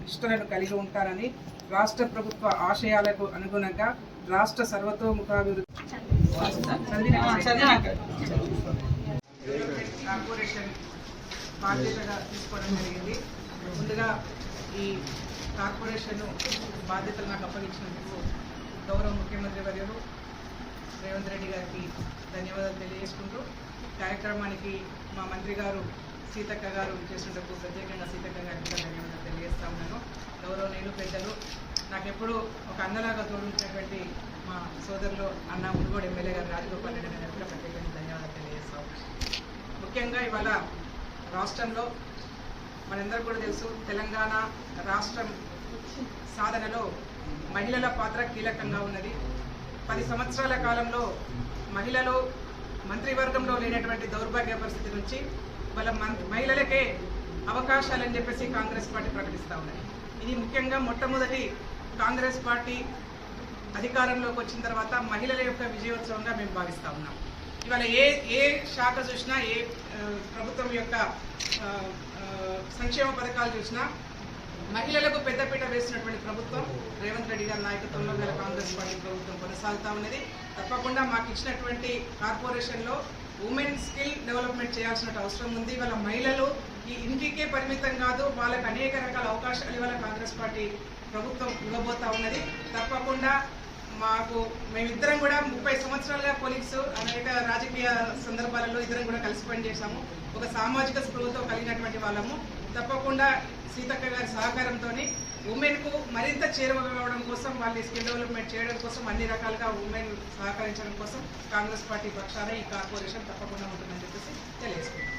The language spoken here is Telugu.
నిష్ఠలను కలిగి ఉంటారని రాష్ట్ర ప్రభుత్వ ఆశయాలకు అనుగుణంగా రాష్ట్ర సర్వతోముఖాభివృద్ధి కార్పొరేషన్ బాధ్యతగా తీసుకోవడం జరిగింది. ముందుగా ఈ కార్పొరేషన్ బాధ్యతలు నాకు అప్పగించినందుకు గౌరవ ముఖ్యమంత్రి వర్యులు రేవంత్ రెడ్డి గారికి ధన్యవాదాలు తెలియజేసుకుంటూ కార్యక్రమానికి మా మంత్రి గారు సీతక్క గారు చేసినందుకు ప్రత్యేకంగా సీతక్క గారికి కూడా ధన్యవాదాలు తెలియజేస్తా ఉన్నాను. గౌరవనీయులు పెద్దలు నాకెప్పుడు ఒక అన్నలాగా తోడుంచినటువంటి మా సోదరులు అన్న మునుగోడు ఎమ్మెల్యే గారు రాజగోపాల్ రెడ్డి గారికి కూడా ప్రత్యేకంగా ధన్యవాదాలు తెలియజేస్తా ఉన్నాను. ముఖ్యంగా ఇవాళ రాష్ట్రంలో మనందరూ కూడా తెలుసు, తెలంగాణ రాష్ట్రం సాధనలో మహిళల పాత్ర కీలకంగా ఉన్నది. 10 సంవత్సరాల కాలంలో మహిళలు మంత్రివర్గంలో లేనటువంటి దౌర్భాగ్య పరిస్థితి నుంచి వాళ్ళ మహిళలకే అవకాశాలని చెప్పేసి కాంగ్రెస్ పార్టీ ప్రకటిస్తూ ఉన్నది. ఇది ముఖ్యంగా మొట్టమొదటి కాంగ్రెస్ పార్టీ అధికారంలోకి వచ్చిన తర్వాత మహిళల యొక్క విజయోత్సవంగా మేము భావిస్తూ ఉన్నాం. ఇవాళ ఏ శాఖ చూసినా, ఏ ప్రభుత్వం యొక్క సంక్షేమ పథకాలు చూసినా మహిళలకు పెద్దపీట వేసినటువంటి ప్రభుత్వం రేవంత్ రెడ్డి గారి నాయకత్వంలో గల కాంగ్రెస్ పార్టీ ప్రభుత్వం కొనసాగుతూ ఉన్నది. తప్పకుండా మాకు ఇచ్చినటువంటి కార్పొరేషన్లో ఉమెన్ స్కిల్ డెవలప్మెంట్ చేయాల్సిన అవసరం ఉంది. వాళ్ళ మహిళలు ఈ ఇంటికే పరిమితం కాదు, వాళ్ళకు అనేక రకాల అవకాశాలు ఇవాళ కాంగ్రెస్ పార్టీ ప్రభుత్వం ఇవ్వబోతా ఉన్నది. తప్పకుండా మేమిద్దరం కూడా 30 సంవత్సరాలుగా పొలిటిక్స్ అనేక రాజకీయ సందర్భాలలో ఇద్దరం కూడా కలిసి పనిచేసాము. ఒక సామాజిక స్పృహతో కలిగినటువంటి వాళ్ళము. తప్పకుండా సీతక్క గారి సహకారంతో ఉమెన్కు మరింత చేరువవడం కోసం, వాళ్ళ స్కిల్ డెవలప్మెంట్ చేయడం కోసం, అన్ని రకాలుగా ఉమెన్ సహకరించడం కోసం కాంగ్రెస్ పార్టీ పక్షాన ఈ కార్పొరేషన్ తప్పకుండా ఉంటుందని చెప్పేసి తెలియజేసుకుంటాం.